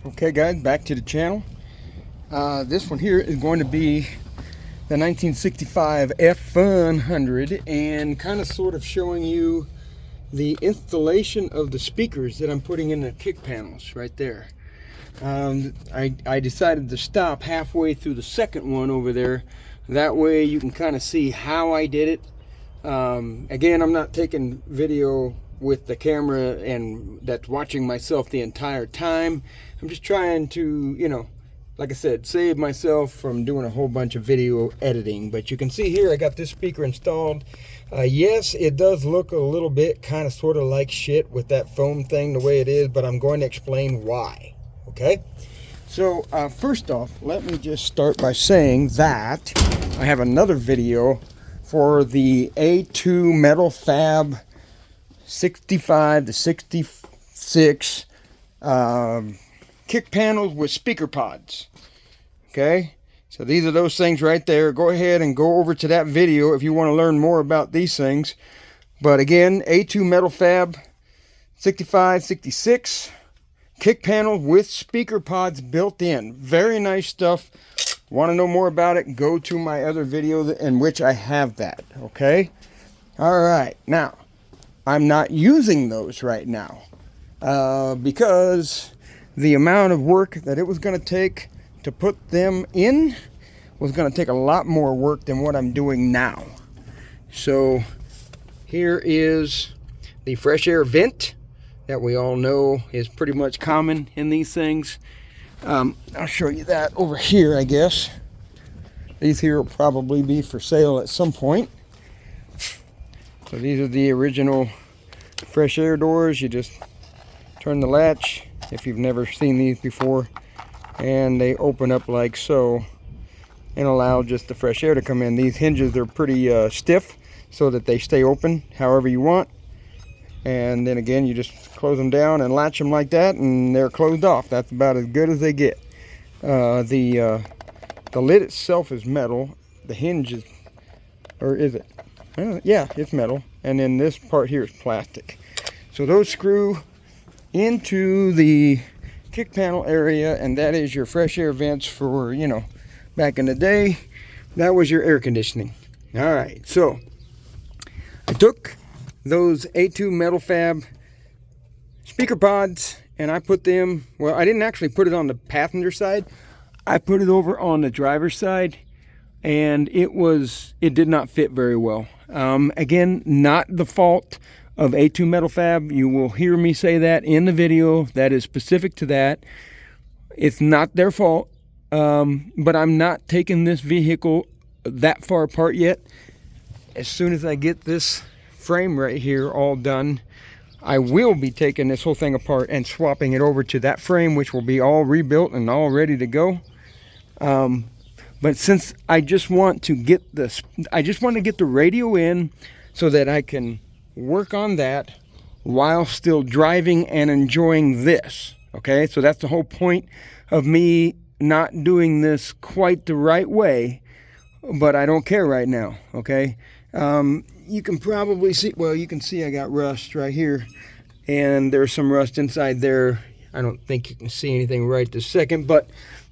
Okay guys, back to the channel. This one here is going to be the 1965 F100 and kind of sort of showing you the installation of the speakers that I'm putting in the kick panels right there. I decided to stop halfway through the second one over there. That way you can kind of see how I did it. Again, I'm not taking video with the camera and that's watching myself the entire time. I'm just trying to, you know, like I said, save myself from doing a whole bunch of video editing. But you can see here I got this speaker installed. Yes, it does look a little bit kind of sort of like shit with that foam thing the way it is, but I'm going to explain why. Okay, so first off, let me just start by saying that I have another video for the A2 Metal Fab 65 to 66 kick panels with speaker pods. Okay, so these are those things right there. Go ahead and go over to that video if you want to learn more about these things. But again, A2 Metal Fab 65, 66 kick panels with speaker pods built in. Very nice stuff. Want to know more about it? Go to my other video in which I have that. Okay, all right. Now I'm not using those right now because the amount of work that it was going to take to put them in was going to take a lot more work than what I'm doing now. So here is the fresh air vent that we all know is pretty much common in these things. I'll show you that over here, I guess. These here will probably be for sale at some point. So these are the original fresh air doors. You just turn the latch if you've never seen these before, and they open up like so and allow just the fresh air to come in. These hinges are pretty stiff so that they stay open however you want, and then again you just close them down and latch them like that and they're closed off. That's about as good as they get. The lid itself is metal. The hinge is, or is it? Yeah, it's metal, and then this part here is plastic. So those screw into the kick panel area, and that is your fresh air vents for, you know, back in the day, that was your air conditioning. All right, so I took those A2 Metal Fab speaker pods and I put them, well, I didn't actually put it on the passenger side. I put it over on the driver's side, and it did not fit very well. Again, not the fault of A2 Metal Fab. You will hear me say that in the video. That is specific to that. It's not their fault, but I'm not taking this vehicle that far apart yet. As soon as I get this frame right here all done, I will be taking this whole thing apart and swapping it over to that frame, which will be all rebuilt and all ready to go. But since I just want to get this, I just want to get the radio in so that I can work on that while still driving and enjoying this. Okay, so that's the whole point of me not doing this quite the right way, but I don't care right now. Okay, you can probably see, well, you can see I got rust right here, and there's some rust inside there. I don't think you can see anything right this second, but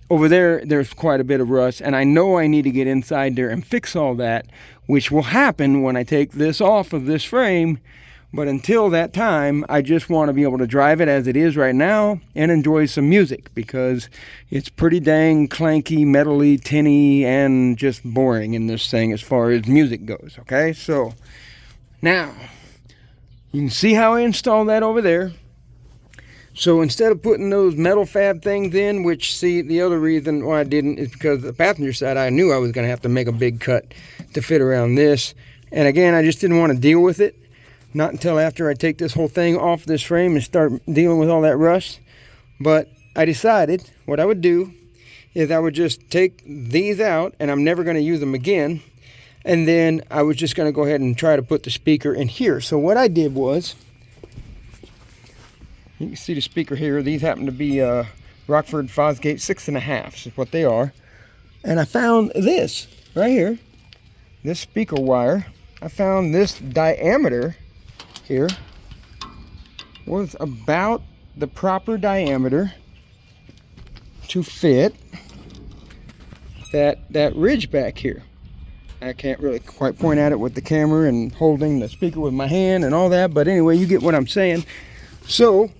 over there, there's quite a bit of rust, and I know I need to get inside there and fix all that, which will happen when I take this off of this frame. But until that time, I just want to be able to drive it as it is right now and enjoy some music, because it's pretty dang clanky, metally, tinny, and just boring in this thing as far as music goes. Okay, so now you can see how I installed that over there. So instead of putting those metal fab things in, which, see, the other reason why I didn't is because the passenger side, I knew I was going to have to make a big cut to fit around this. And again, I just didn't want to deal with it. Not until after I take this whole thing off this frame and start dealing with all that rust. But I decided what I would do is I would just take these out, and I'm never going to use them again. And then I was just going to go ahead and try to put the speaker in here. So what I did was, you can see the speaker here. These happen to be Rockford Fosgate 6.5 is what they are. And I found this right here, this speaker wire. I found this diameter here was about the proper diameter to fit that ridge back here. I can't really quite point at it with the camera and holding the speaker with my hand and all that, but anyway, you get what I'm saying. So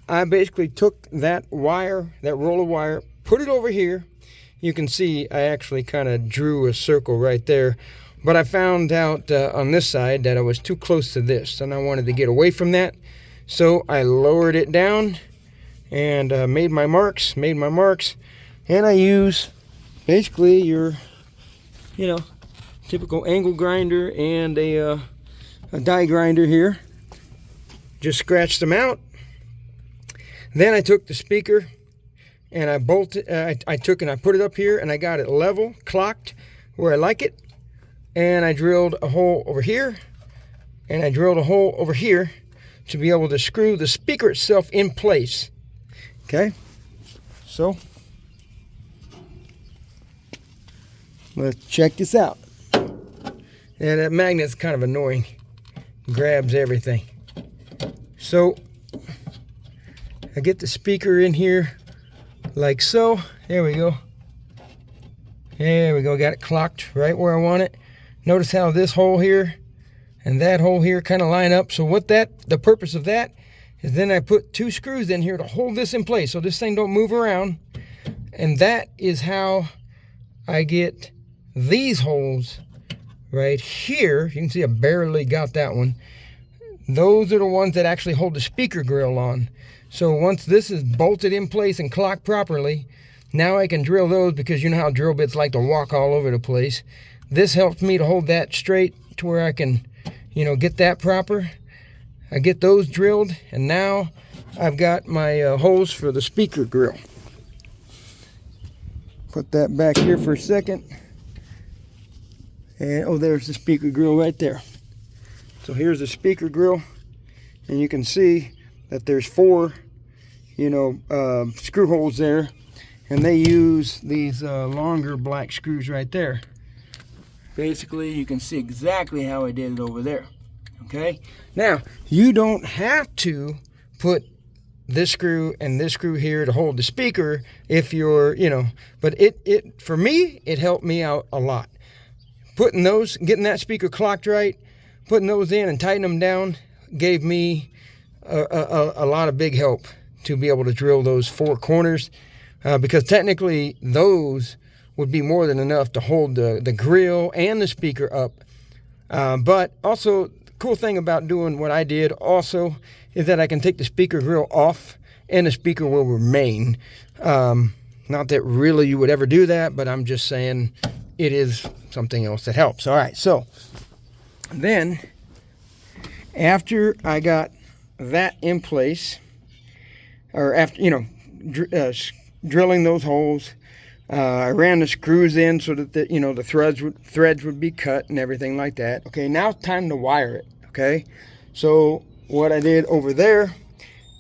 I basically took that wire, that roll of wire, put it over here. You can see I actually kind of drew a circle right there, but I found out on this side that I was too close to this and I wanted to get away from that. So I lowered it down and made my marks, and I use basically your, you know, typical angle grinder and a die grinder here. Just scratched them out. Then I took the speaker and I bolted, I took and I put it up here and I got it level, clocked where I like it. And I drilled a hole over here and I drilled a hole over here to be able to screw the speaker itself in place. Okay, so let's check this out. Yeah, that magnet's kind of annoying. Grabs everything. So I get the speaker in here like so. There we go. There we go. Got it clocked right where I want it. Notice how this hole here and that hole here kind of line up. So what the purpose of that is, then I put 2 screws in here to hold this in place so this thing don't move around. And that is how I get these holes right here. You can see I barely got that one. Those are the ones that actually hold the speaker grill on. So once this is bolted in place and clocked properly, now I can drill those, because you know how drill bits like to walk all over the place. This helps me to hold that straight to where I can, you know, get that proper. I get those drilled, and now I've got my holes for the speaker grill. Put that back here for a second. And oh, there's the speaker grill right there. So here's the speaker grill, and you can see that there's 4, you know, screw holes there, and they use these longer black screws right there. Basically, you can see exactly how I did it over there. Okay, now you don't have to put this screw and this screw here to hold the speaker if you're, you know, but it for me, it helped me out a lot. Putting those, getting that speaker clocked right, putting those in and tightening them down gave me a lot of big help to be able to drill those 4 corners, because technically those would be more than enough to hold the grill and the speaker up. But also, the cool thing about doing what I did also is that I can take the speaker grill off and the speaker will remain. Not that really you would ever do that, but I'm just saying it is something else that helps. All right, so then after I got that in place, or after, you know, drilling those holes, I ran the screws in so that the, you know, the threads would be cut and everything like that. Okay, now it's time to wire it. Okay, so what I did over there,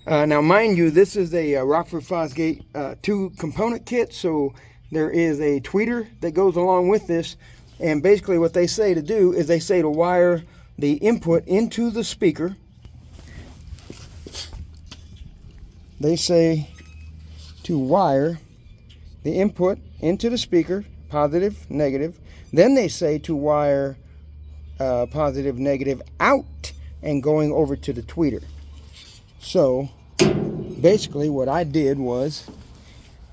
now mind you, this is a Rockford Fosgate 2 component kit, so there is a tweeter that goes along with this, and basically what they say to do is they say to wire the input into the speaker. They say to wire the input into the speaker, positive, negative. Then they say to wire positive, negative out and going over to the tweeter. So basically what I did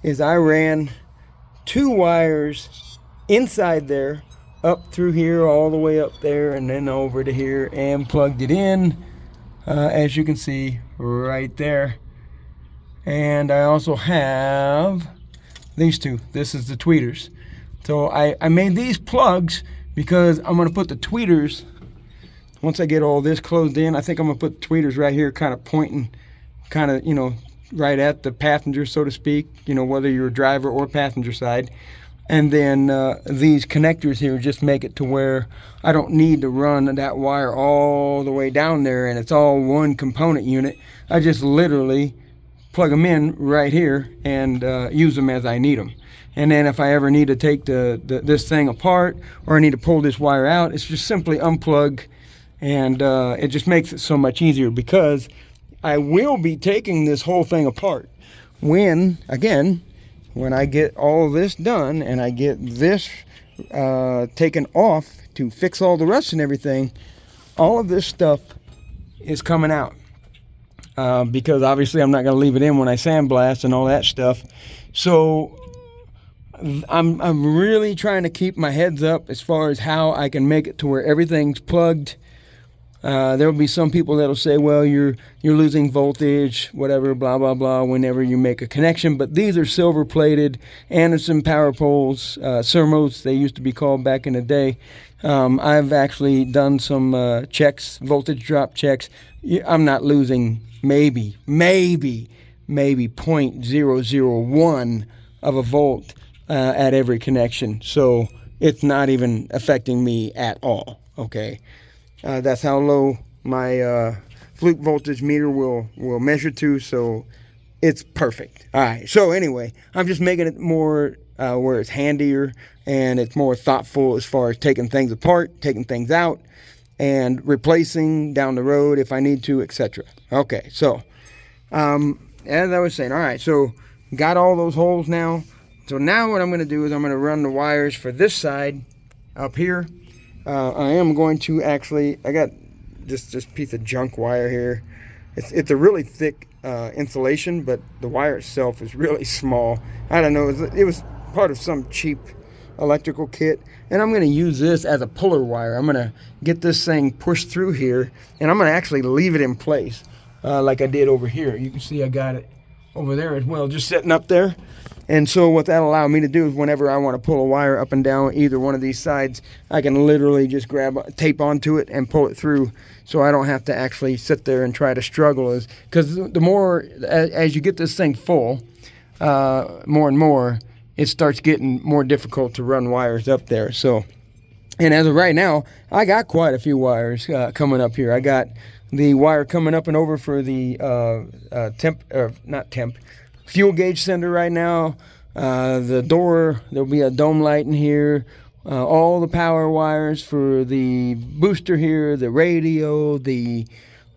is I ran 2 wires inside there, up through here, all the way up there, and then over to here, and plugged it in, as you can see right there. And I also have these 2. This is the tweeters. So I made these plugs because I'm going to put the tweeters, once I get all this closed in, I think I'm going to put the tweeters right here, kind of pointing, kind of, you know, right at the passenger, so to speak, you know, whether you're a driver or passenger side. And then these connectors here just make it to where I don't need to run that wire all the way down there and it's all one component unit. I just literally plug them in right here and use them as I need them. And then if I ever need to take this thing apart, or I need to pull this wire out, it's just simply unplug, and it just makes it so much easier, because I will be taking this whole thing apart when, again, when I get all this done and I get this taken off to fix all the rust and everything, all of this stuff is coming out. Because obviously I'm not going to leave it in when I sandblast and all that stuff. So I'm really trying to keep my heads up as far as how I can make it to where everything's plugged. There will be some people that'll say, well, you're losing voltage, whatever, blah, blah, blah, whenever you make a connection. But these are silver-plated Anderson power poles, sermos, they used to be called back in the day. I've actually done some checks, voltage drop checks. I'm not losing maybe 0.001 of a volt at every connection. So it's not even affecting me at all, okay? That's how low my fluke voltage meter will measure to, so it's perfect. All right, so anyway, I'm just making it more where it's handier and it's more thoughtful as far as taking things apart, taking things out, and replacing down the road if I need to, etc. Okay, so as I was saying, all right, so got all those holes now. So now what I'm going to do is I'm going to run the wires for this side up here. I am going to actually, I got this piece of junk wire here. It's a really thick insulation, but the wire itself is really small. I don't know, it was part of some cheap electrical kit, and I'm going to use this as a puller wire. I'm going to get this thing pushed through here, and I'm going to actually leave it in place like I did over here. You can see I got it over there as well, just sitting up there. And so what that'll allow me to do is whenever I want to pull a wire up and down either one of these sides, I can literally just grab tape onto it and pull it through, so I don't have to actually sit there and try to struggle. Because the more, as you get this thing full, more and more, it starts getting more difficult to run wires up there. So, and as of right now, I got quite a few wires coming up here. I got the wire coming up and over for the fuel gauge sender right now. The door, there'll be a dome light in here. All the power wires for the booster here, the radio, the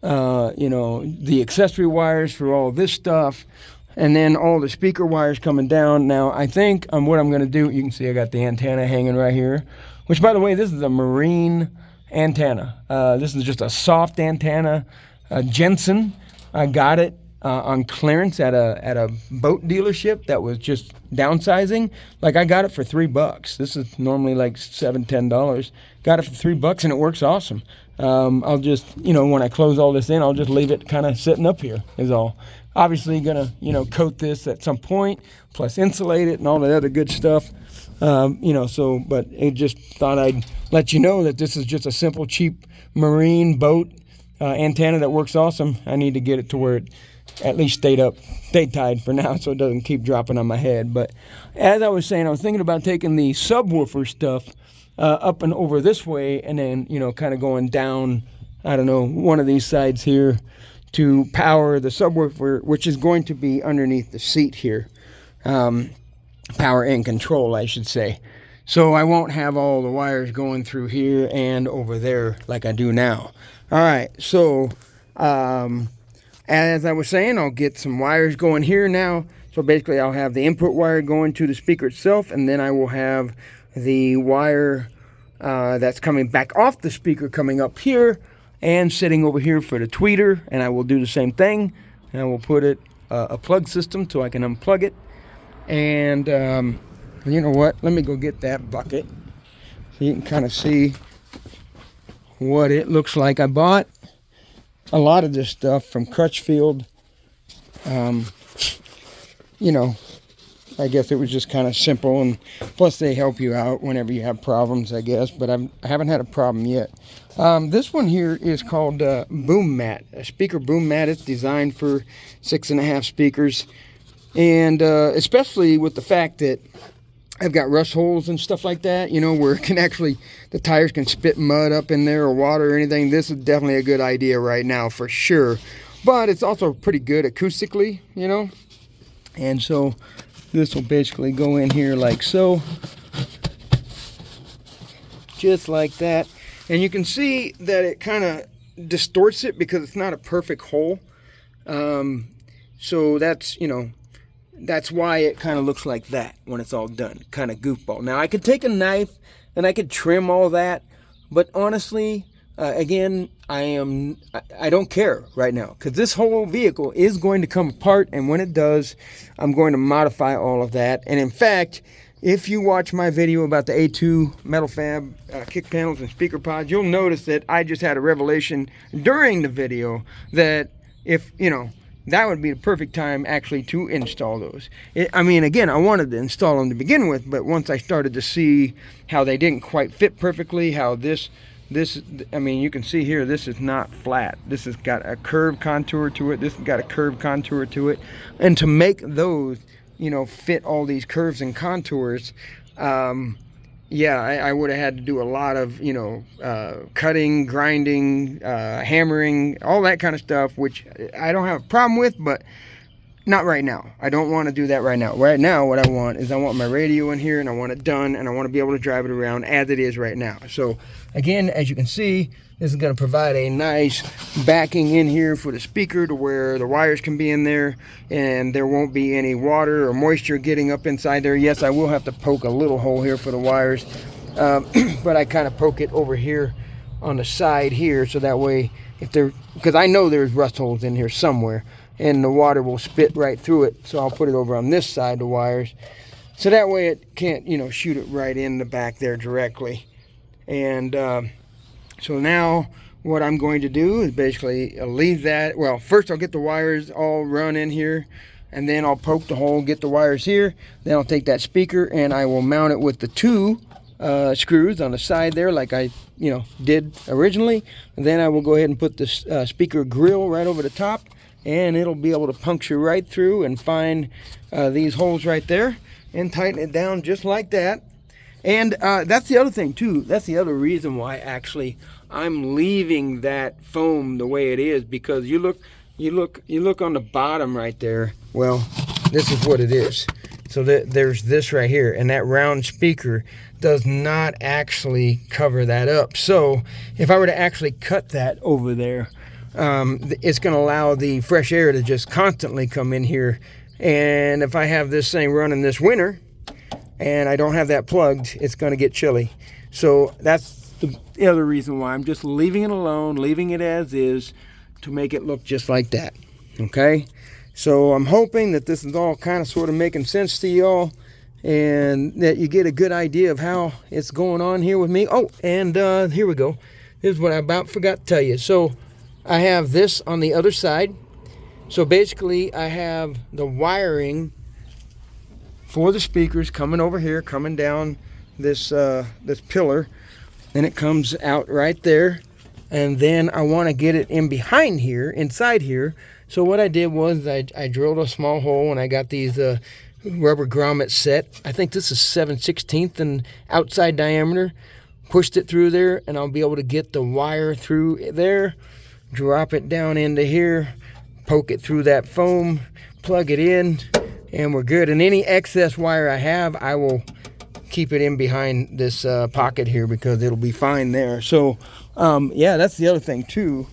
the accessory wires for all this stuff, and then all the speaker wires coming down. Now I think what I'm going to do, you can see I got the antenna hanging right here, which by the way, this is a marine antenna. This is just a soft antenna, Jensen. I got it on clearance at a boat dealership that was just downsizing. Like, I got it for $3. This is normally like $7-10. Got it for $3 and it works awesome. I'll just, when I close all this in, I'll just leave it kind of sitting up here is all. Obviously gonna, coat this at some point, plus insulate it and all that other good stuff. But it just thought I'd let you know that this is just a simple, cheap marine boat antenna that works awesome. I need to get it to where it at least stay tied for now, so it doesn't keep dropping on my head. But as I was saying, I was thinking about taking the subwoofer stuff up and over this way, and then kind of going down, I don't know, one of these sides here to power the subwoofer, which is going to be underneath the seat here. Power and control, I should say. So I won't have all the wires going through here and over there like I do now. All right, so as I was saying, I'll get some wires going here now. So basically I'll have the input wire going to the speaker itself, and then I will have the wire that's coming back off the speaker coming up here and sitting over here for the tweeter, and I will do the same thing, and I will put it a plug system so I can unplug it. And you know what, let me go get that bucket so you can kind of see what it looks like. I bought a lot of this stuff from Crutchfield. I guess it was just kind of simple, and plus they help you out whenever you have problems, I guess, but I haven't had a problem yet. This one here is called Boom Mat, a speaker boom mat. It's designed for 6.5 speakers, and especially with the fact that I've got rust holes and stuff like that, where it can actually, the tires can spit mud up in there or water or anything. This is definitely a good idea right now for sure, but it's also pretty good acoustically, and so this will basically go in here like so, just like that. And you can see that it kind of distorts it because it's not a perfect hole. So that's, that's why it kind of looks like that when it's all done, kind of goofball. Now I could take a knife and I could trim all that, but honestly, again, I don't care right now, because this whole vehicle is going to come apart, and when it does, I'm going to modify all of that. And in fact, if you watch my video about the A2 metal fab kick panels and speaker pods, you'll notice that I just had a revelation during the video that if, you know, that would be the perfect time actually to install those. I mean, again, I wanted to install them to begin with, but once I started to see how they didn't quite fit perfectly, how this, I mean, you can see here, this is not flat. This has got a curved contour to it. This has got a curved contour to it. And to make those, you know, fit all these curves and contours, yeah, I would have had to do a lot of, you know, cutting, grinding, hammering, all that kind of stuff, which I don't have a problem with, but not right now. I don't want to do that right now. Right now, what I want is I want my radio in here, and I want it done, and I want to be able to drive it around as it is right now. So again, as you can see, this is going to provide a nice backing in here for the speaker to where the wires can be in there, and there won't be any water or moisture getting up inside there. Yes, I will have to poke a little hole here for the wires, but I kind of poke it over here on the side here, so that way, if there, because I know there's rust holes in here somewhere, and the water will spit right through it. So I'll put it over on this side, the wires, so that way it can't, you know, shoot it right in the back there directly. And so now what I'm going to do is basically leave that. Well, first I'll get the wires all run in here, and then I'll poke the hole, get the wires here. Then I'll take that speaker and I will mount it with the two screws on the side there, like I, you know, did originally. And then I will go ahead and put the speaker grill right over the top, and it'll be able to puncture right through and find these holes right there and tighten it down just like that. And that's the other thing too. That's the other reason why actually I'm leaving that foam the way it is, because you look on the bottom right there. Well, this is what it is. So there's this right here, and that round speaker does not actually cover that up. So if I were to actually cut that over there, it's going to allow the fresh air to just constantly come in here. And if I have this thing running this winter and I don't have that plugged, it's going to get chilly. So that's the other reason why I'm just leaving it alone, leaving it as is, to make it look just like that. Okay, so I'm hoping that this is all kind of sort of making sense to y'all, and that you get a good idea of how it's going on here with me. Oh, and here we go. Here's what I about forgot to tell you. So I have this on the other side. So basically I have the wiring for the speakers coming over here, coming down this this pillar, and it comes out right there. And then I want to get it in behind here, inside here. So what I did was I drilled a small hole, and I got these rubber grommets set. I think this is 7/16 in outside diameter. Pushed it through there, and I'll be able to get the wire through there, drop it down into here, poke it through that foam, plug it in, and we're good. And any excess wire I have, I will keep it in behind this pocket here, because it'll be fine there. So yeah, that's the other thing too,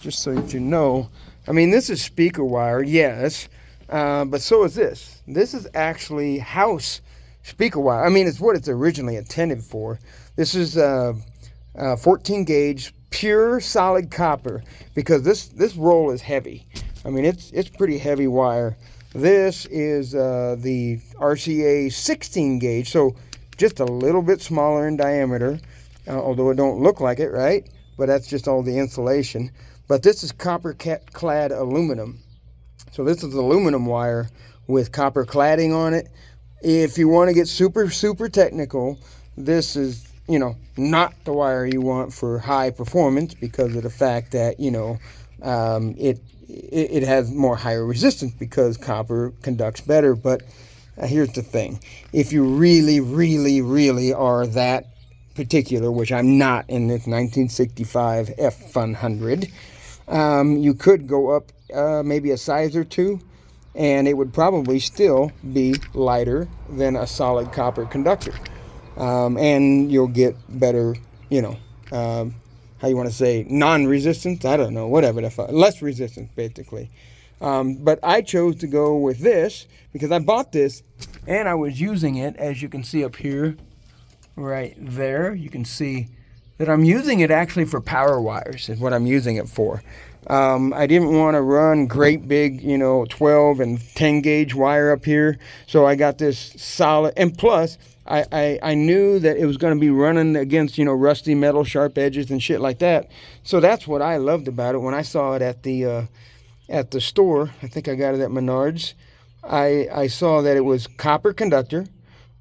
just so that you know. I mean, this is speaker wire, yes, but so is this. This is actually house speaker wire. I mean, it's what it's originally intended for. This is 14 gauge pure solid copper, because this roll is heavy. I mean, it's pretty heavy wire. This is the RCA 16 gauge, so just a little bit smaller in diameter, although it don't look like it, right? But that's just all the insulation. But this is copper clad aluminum. So this is aluminum wire with copper cladding on it. If you want to get super technical, this is, you know, not the wire you want for high performance, because of the fact that, you know, it has more higher resistance because copper conducts better. But here's the thing: if you really are that particular, which I'm not in this 1965 F100, you could go up maybe a size or two, and it would probably still be lighter than a solid copper conductor. And you'll get better, you know, how you want to say, non-resistance? I don't know, whatever, less resistance, basically. But I chose to go with this because I bought this and I was using it, as you can see up here, right there. You can see that I'm using it actually for power wires is what I'm using it for. I didn't want to run great big, 12 and 10 gauge wire up here. So I got this solid, and plus I knew that it was going to be running against, rusty metal, sharp edges and shit like that. So that's what I loved about it. When I saw it at the store, I think I got it at Menards, I saw that it was copper conductor.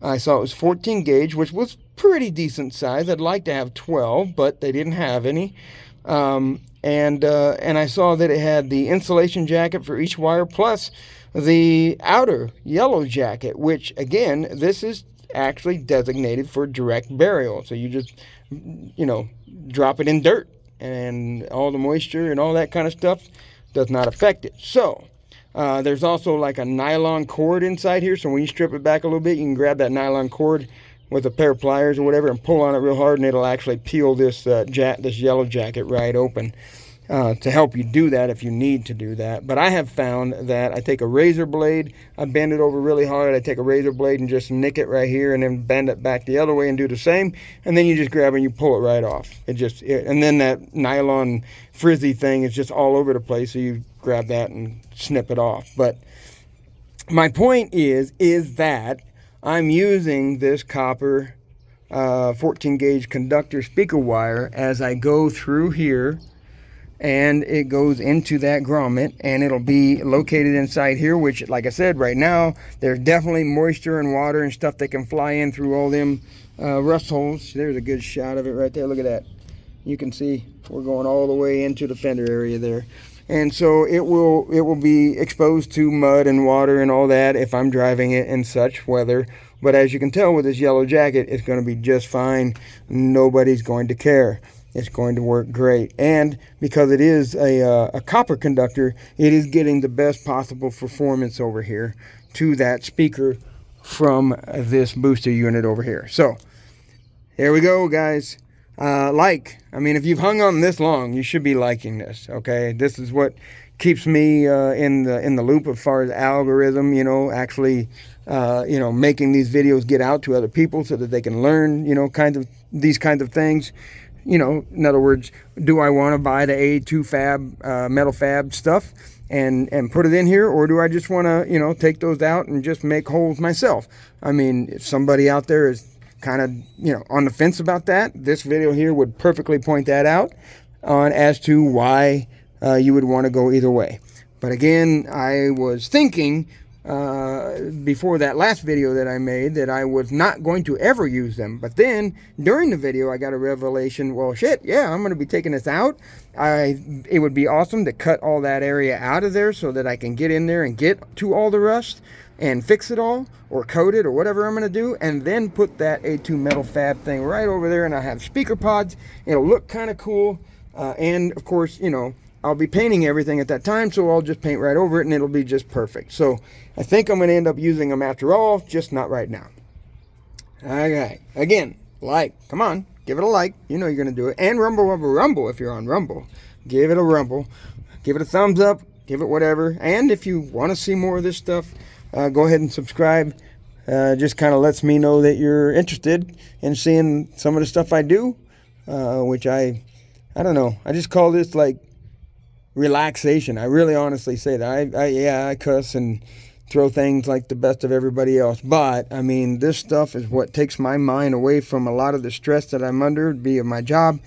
I saw it was 14 gauge, which was pretty decent size. I'd like to have 12, but they didn't have any. And I saw that it had the insulation jacket for each wire, plus the outer yellow jacket, which again, this is actually designated for direct burial. So you just, drop it in dirt, and all the moisture and all that kind of stuff does not affect it. So there's also like a nylon cord inside here. So when you strip it back a little bit, you can grab that nylon cord with a pair of pliers or whatever and pull on it real hard, and it'll actually peel this this yellow jacket right open to help you do that if you need to do that. But I have found that I take a razor blade, I bend it over really hard, I take a razor blade and just nick it right here and then bend it back the other way and do the same, and then you just grab it and you pull it right off. And then that nylon frizzy thing is just all over the place, so you grab that and snip it off. But my point is that I'm using this copper 14 gauge conductor speaker wire as I go through here, and it goes into that grommet, and it'll be located inside here, which, like I said, right now there's definitely moisture and water and stuff that can fly in through all them rust holes. There's a good shot of it right there. Look at that. You can see we're going all the way into the fender area there. And so it will be exposed to mud and water and all that if I'm driving it in such weather. But as you can tell with this yellow jacket, it's going to be just fine. Nobody's going to care. It's going to work great. And because it is a copper conductor, it is getting the best possible performance over here to that speaker from this booster unit over here. So here we go, guys. If you've hung on this long, you should be liking this, okay? This is what keeps me in the loop as far as algorithm, actually, making these videos get out to other people so that they can learn, these kinds of things. In other words, do I want to buy the A2 fab, metal fab stuff and put it in here, or do I just want to, take those out and just make holes myself? I mean, if somebody out there is kind of, on the fence about that, this video here would perfectly point that out as to why you would want to go either way. But again, I was thinking before that last video that I made that I was not going to ever use them. But then during the video, I got a revelation. Well, shit, yeah, I'm going to be taking this out. It would be awesome to cut all that area out of there so that I can get in there and get to all the rust and fix it all, or coat it, or whatever I'm going to do, and then put that A2 metal fab thing right over there, and I have speaker pods. It'll look kind of cool, and of course, I'll be painting everything at that time, so I'll just paint right over it, and it'll be just perfect. So I think I'm going to end up using them after all, just not right now. Okay, again, come on, give it a like. You know you're going to do it. And rumble if you're on Rumble. Give it a rumble. Give it a thumbs up. Give it whatever. And if you want to see more of this stuff, go ahead and subscribe. Just kind of lets me know that you're interested in seeing some of the stuff I do, which I don't know. I just call this like relaxation. I really honestly say that. I cuss and throw things like the best of everybody else. But, I mean, this stuff is what takes my mind away from a lot of the stress that I'm under, be it my job,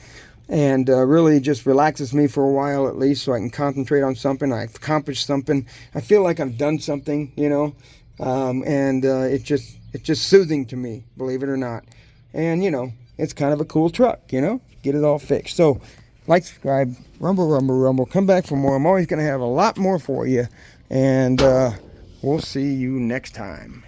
and really just relaxes me for a while at least, so I can concentrate on something. I've accomplished something. I feel like I've done something, and it's just soothing to me, believe it or not. And, it's kind of a cool truck, get it all fixed. So, like, subscribe, rumble, come back for more. I'm always going to have a lot more for you, and we'll see you next time.